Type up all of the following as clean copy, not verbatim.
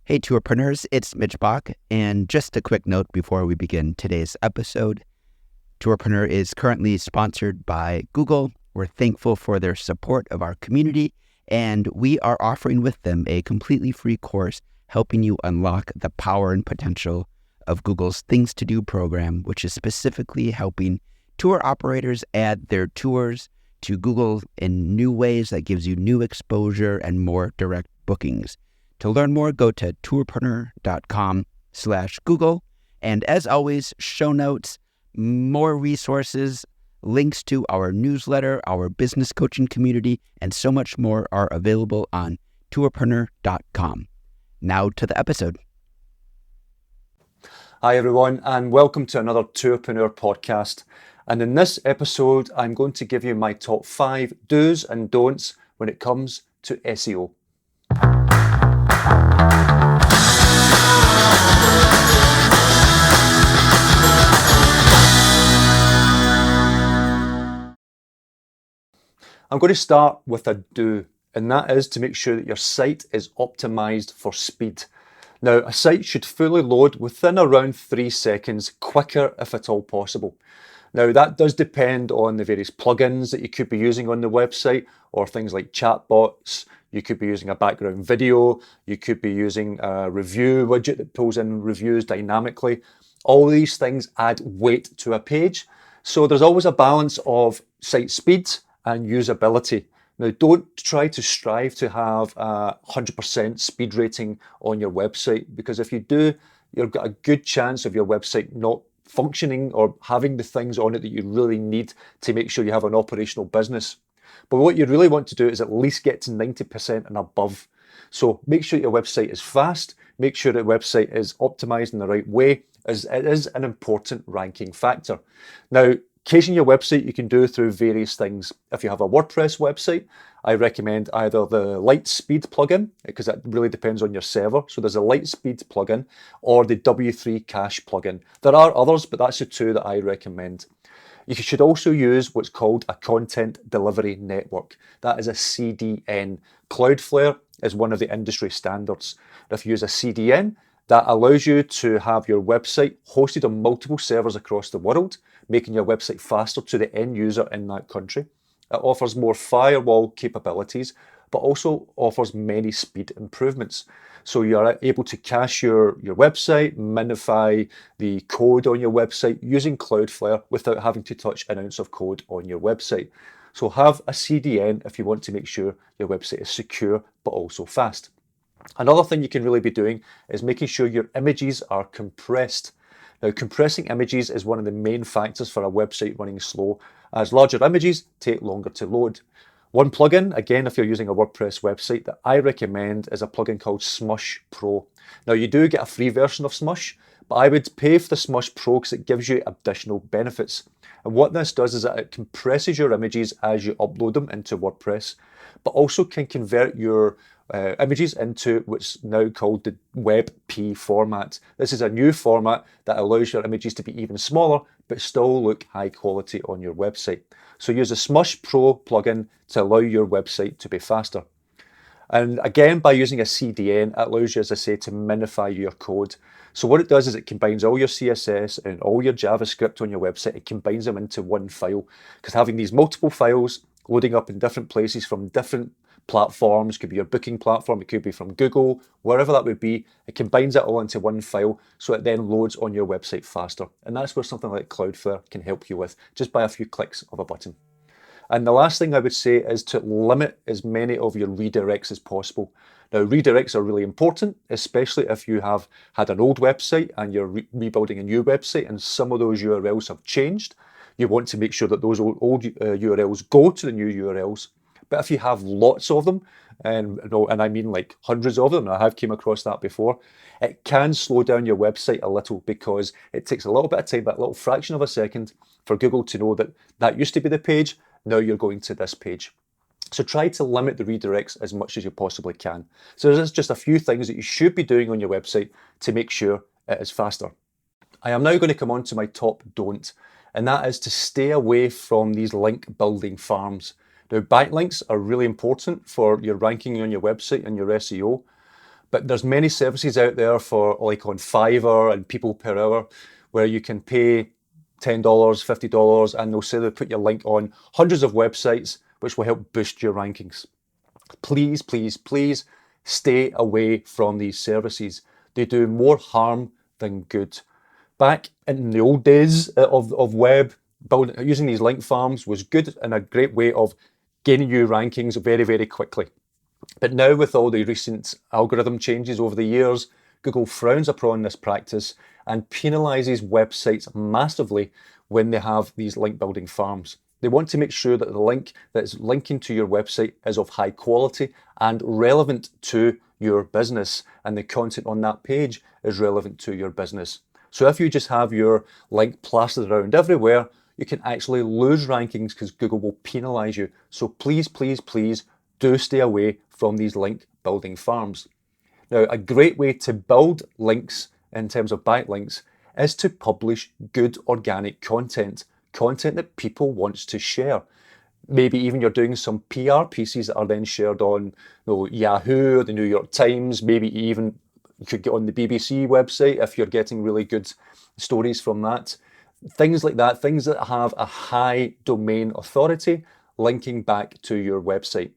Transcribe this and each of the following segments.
Hey, tourpreneurs, it's Mitch Bach, and just a quick note before we begin today's episode. Tourpreneur is currently sponsored by Google. We're thankful for their support of our community, and we are offering with them a completely free course helping you unlock the power and potential of Google's Things to Do program, which is specifically helping tour operators add their tours to Google in new ways that gives you new exposure and more direct bookings. To learn more, go to tourpreneur.com/Google. And as always, show notes, more resources, links to our newsletter, our business coaching community, and so much more are available on tourpreneur.com. Now to the episode. Hi everyone, and welcome to another Tourpreneur podcast. And in this episode, I'm going to give you my top 5 do's and don'ts when it comes to SEO. I'm going to start with a do, and that is to make sure that your site is optimized for speed. Now, a site should fully load within around 3 seconds, quicker if at all possible. Now, that does depend on the various plugins that you could be using on the website, or things like chatbots. You could be using a background video. You could be using a review widget that pulls in reviews dynamically. All these things add weight to a page. So there's always a balance of site speed and usability. Now, don't try to strive to have a 100% speed rating on your website, because if you do, you've got a good chance of your website not functioning or having the things on it that you really need to make sure you have an operational business. But what you really want to do is at least get to 90% and above. So make sure your website is fast, make sure the website is optimized in the right way, as it is an important ranking factor. Now, caching your website you can do through various things. If you have a WordPress website, I recommend either the Lightspeed plugin, because that really depends on your server. So there's a Lightspeed plugin, or the W3 Cache plugin. There are others, but that's the two that I recommend. You should also use what's called a content delivery network. That is a CDN. Cloudflare is one of the industry standards. If you use a CDN, that allows you to have your website hosted on multiple servers across the world, making your website faster to the end user in that country. It offers more firewall capabilities, but also offers many speed improvements. So you're able to cache your website, minify the code on your website using Cloudflare without having to touch an ounce of code on your website. So have a CDN if you want to make sure your website is secure, but also fast. Another thing you can really be doing is making sure your images are compressed. Now, compressing images is one of the main factors for a website running slow, as larger images take longer to load. One plugin, again, if you're using a WordPress website, that I recommend is a plugin called Smush Pro. Now, you do get a free version of Smush, but I would pay for the Smush Pro because it gives you additional benefits. And what this does is that it compresses your images as you upload them into WordPress, but also can convert your images into what's now called the WebP format. This is a new format that allows your images to be even smaller, but still look high quality on your website. So use the Smush Pro plugin to allow your website to be faster. And again, by using a CDN, it allows you, as I say, to minify your code. So what it does is it combines all your CSS and all your JavaScript on your website. It combines them into one file, because having these multiple files loading up in different places from different platforms, could be your booking platform, it could be from Google, wherever that would be, it combines it all into one file, so it then loads on your website faster. And that's where something like Cloudflare can help you with, just by a few clicks of a button. And the last thing I would say is to limit as many of your redirects as possible. Now, redirects are really important, especially if you have had an old website and you're rebuilding a new website and some of those URLs have changed. You want to make sure that those old URLs go to the new URLs. But if you have lots of them, and I mean like hundreds of them, and I have came across that before, it can slow down your website a little, because it takes a little bit of time, that little fraction of a second, for Google to know that that used to be the page, now you're going to this page. So try to limit the redirects as much as you possibly can. So there's just a few things that you should be doing on your website to make sure it is faster. I am now going to come on to my top don't, and that is to stay away from these link building farms. Now, backlinks are really important for your ranking on your website and your SEO, But there's many services out there for like on Fiverr and people per hour where you can pay $10, $50, and they'll say they put your link on hundreds of websites, which will help boost your rankings. Please, please, please stay away from these services. They do more harm than good. Back in the old days of web, using these link farms was good and a great way of gaining you rankings very, very quickly. But now with all the recent algorithm changes over the years, Google frowns upon this practice and penalises websites massively when they have these link building farms. They want to make sure that the link that is linking to your website is of high quality and relevant to your business, and the content on that page is relevant to your business. So if you just have your link plastered around everywhere, you can actually lose rankings because Google will penalise you. So please, please, please do stay away from these link building farms. Now, a great way to build links in terms of backlinks is to publish good organic content that people want to share. Maybe even you're doing some PR pieces that are then shared on Yahoo, the New York Times, maybe even you could get on the BBC website if you're getting really good stories from that. Things like that, things that have a high domain authority linking back to your website.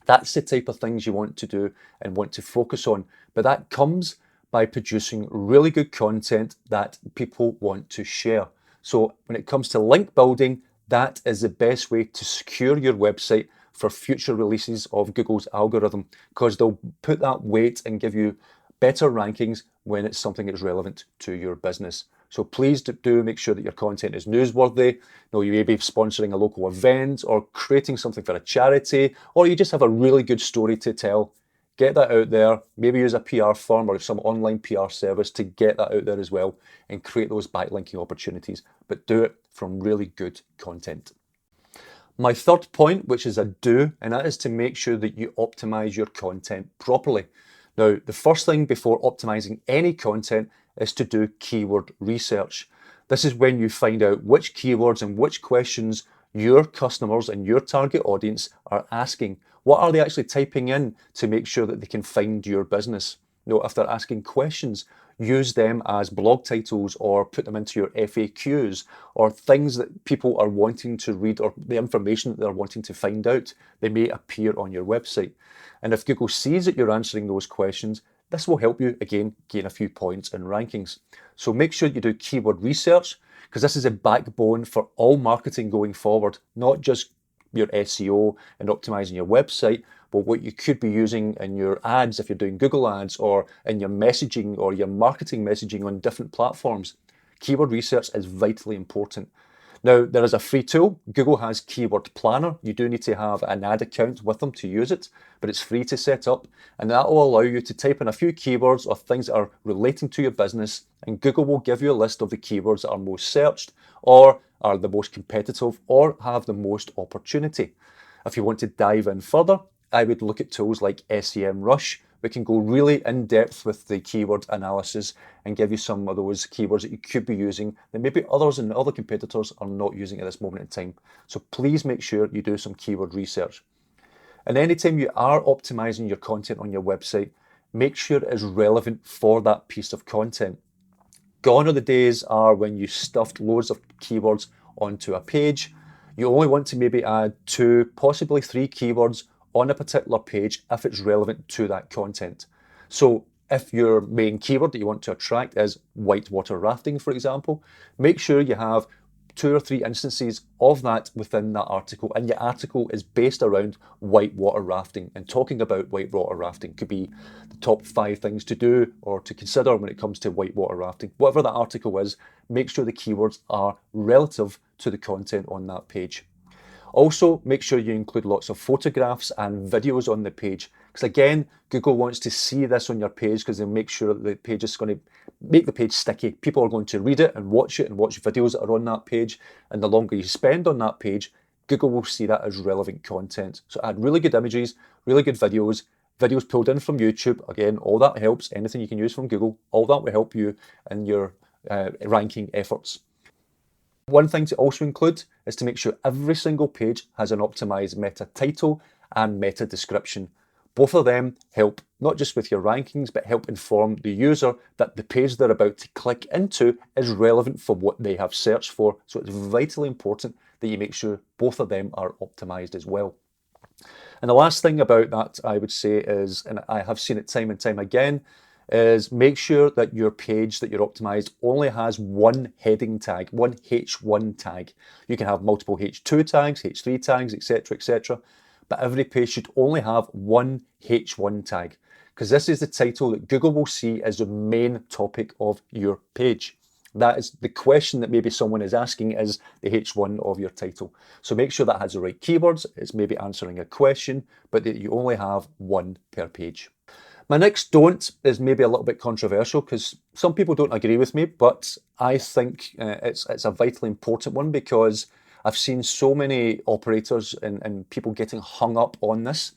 That's the type of things you want to do and want to focus on. But that comes by producing really good content that people want to share. So when it comes to link building, that is the best way to secure your website for future releases of Google's algorithm, because they'll put that weight and give you better rankings when it's something that's relevant to your business. So please do make sure that your content is newsworthy. You may be sponsoring a local event or creating something for a charity, or you just have a really good story to tell. Get that out there. Maybe use a PR firm or some online PR service to get that out there as well and create those backlinking opportunities, but do it from really good content. My third point, which is a do, and that is to make sure that you optimize your content properly. Now, the first thing before optimizing any content is to do keyword research. This is when you find out which keywords and which questions your customers and your target audience are asking. What are they actually typing in to make sure that they can find your business? If they're asking questions, use them as blog titles or put them into your FAQs or things that people are wanting to read or the information that they're wanting to find out. They may appear on your website. And if Google sees that you're answering those questions, this will help you, again, gain a few points in rankings. So make sure you do keyword research, because this is a backbone for all marketing going forward, not just your SEO and optimizing your website, but what you could be using in your ads if you're doing Google ads, or in your messaging or your marketing messaging on different platforms. Keyword research is vitally important. Now, there is a free tool. Google has Keyword Planner. You do need to have an ad account with them to use it, but it's free to set up, and that will allow you to type in a few keywords or things that are relating to your business, and Google will give you a list of the keywords that are most searched or are the most competitive or have the most opportunity. If you want to dive in further, I would look at tools like SEMrush. We can go really in depth with the keyword analysis and give you some of those keywords that you could be using that maybe others and other competitors are not using at this moment in time. So please make sure you do some keyword research. And anytime you are optimizing your content on your website, make sure it is relevant for that piece of content. Gone are the days are when you stuffed loads of keywords onto a page. You only want to maybe add 2, possibly 3 keywords on a particular page if it's relevant to that content. So if your main keyword that you want to attract is whitewater rafting, for example, make sure you have 2 or 3 instances of that within that article, and your article is based around whitewater rafting and talking about whitewater rafting. Could be the top 5 things to do or to consider when it comes to whitewater rafting. Whatever that article is, make sure the keywords are relative to the content on that page. Also, make sure you include lots of photographs and videos on the page, because again, Google wants to see this on your page because they'll make sure that the page is going to make the page sticky. People are going to read it and watch videos that are on that page, and the longer you spend on that page, Google will see that as relevant content. So add really good images, really good videos pulled in from YouTube. Again, all that helps. Anything you can use from Google, all that will help you in your ranking efforts. One thing to also include is to make sure every single page has an optimized meta title and meta description. Both of them help not just with your rankings, but help inform the user that the page they're about to click into is relevant for what they have searched for. So it's vitally important that you make sure both of them are optimized as well. And the last thing about that I would say is, and I have seen it time and time again, is make sure that your page that you're optimized only has one heading tag, one H1 tag. You can have multiple H2 tags, H3 tags, etc., but every page should only have one H1 tag, because this is the title that Google will see as the main topic of your page. That is the question that maybe someone is asking, is the H1 of your title. So make sure that has the right keywords. It's maybe answering a question, but that you only have one per page. My next don't is maybe a little bit controversial because some people don't agree with me, but I think it's a vitally important one, because I've seen so many operators and people getting hung up on this.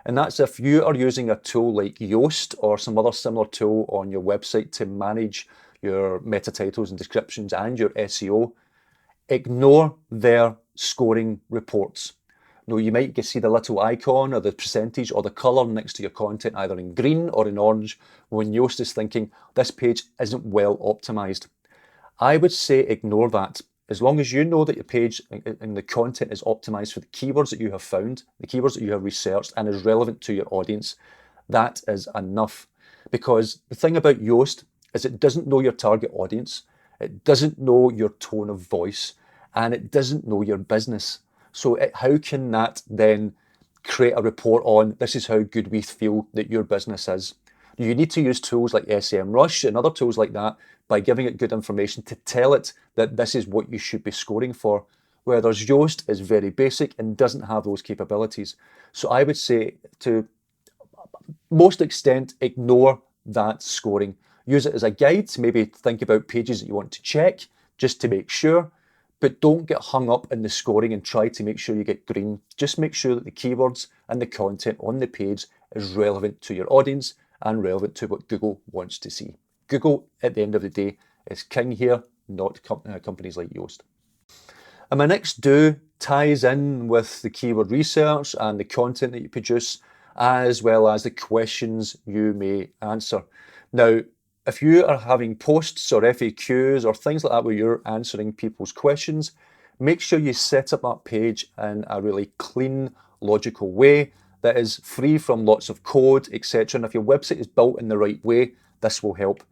And that's if you are using a tool like Yoast or some other similar tool on your website to manage your meta titles and descriptions and your SEO, ignore their scoring reports. No, you might see the little icon or the percentage or the color next to your content either in green or in orange when Yoast is thinking this page isn't well optimized. I would say ignore that. As long as you know that your page and the content is optimized for the keywords that you have found, the keywords that you have researched, and is relevant to your audience, that is enough. Because the thing about Yoast is it doesn't know your target audience, it doesn't know your tone of voice, and it doesn't know your business. So how can that then create a report on this is how good we feel that your business is? You need to use tools like SEMrush and other tools like that by giving it good information to tell it that this is what you should be scoring for. Whereas Yoast is very basic and doesn't have those capabilities. So I would say to most extent, ignore that scoring. Use it as a guide to maybe think about pages that you want to check just to make sure, but don't get hung up in the scoring and try to make sure you get green. Just make sure that the keywords and the content on the page is relevant to your audience and relevant to what Google wants to see. Google, at the end of the day, is king here, not companies like Yoast. And my next do ties in with the keyword research and the content that you produce, as well as the questions you may answer. Now, if you are having posts or FAQs or things like that where you're answering people's questions, make sure you set up that page in a really clean, logical way that is free from lots of code, etc. And if your website is built in the right way, this will help.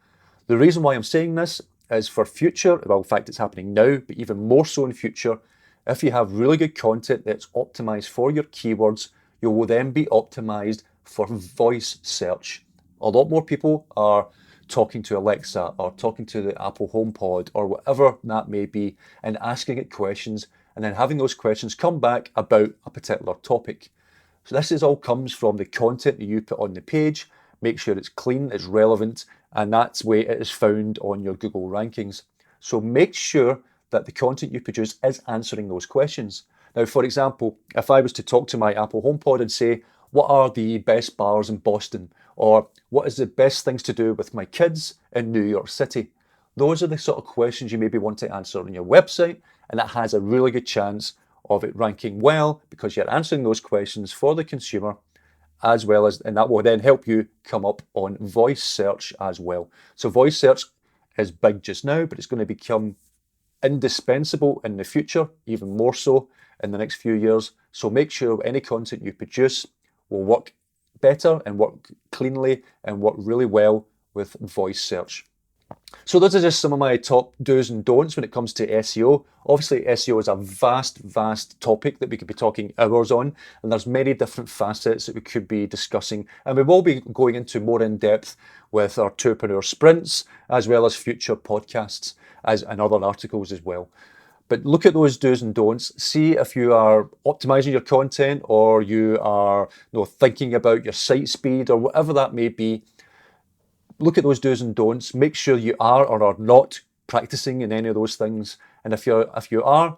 The reason why I'm saying this is for future, well, in fact, it's happening now, but even more so in future, if you have really good content that's optimized for your keywords, you will then be optimized for voice search. A lot more people are talking to Alexa or talking to the Apple HomePod or whatever that may be and asking it questions and then having those questions come back about a particular topic. So this all comes from the content that you put on the page. Make sure it's clean, it's relevant, and that's the way it is found on your Google rankings. So make sure that the content you produce is answering those questions. Now, for example, if I was to talk to my Apple HomePod and say, what are the best bars in Boston? Or what is the best things to do with my kids in New York City? Those are the sort of questions you maybe want to answer on your website, and it has a really good chance of it ranking well because you're answering those questions for the consumer, as well as, and that will then help you come up on voice search as well. So voice search is big just now, but it's going to become indispensable in the future, even more so in the next few years. So make sure any content you produce will work better and work cleanly and work really well with voice search. So those are just some of my top do's and don'ts when it comes to SEO. Obviously, SEO is a vast topic that we could be talking hours on, and there's many different facets that we could be discussing. And we will be going into more in depth with our Tourpreneur sprints, as well as future podcasts and other articles as well. But look at those do's and don'ts. See if you are optimizing your content or you are thinking about your site speed or whatever that may be. Look at those do's and don'ts. Make sure you are or are not practicing in any of those things. And if you are,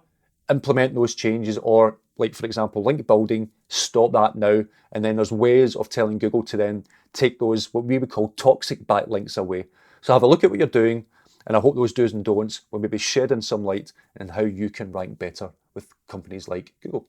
implement those changes, or like, for example, link building, stop that now. And then there's ways of telling Google to then take those, what we would call toxic backlinks away. So have a look at what you're doing. And I hope those do's and don'ts will maybe shed in some light on how you can rank better with companies like Google.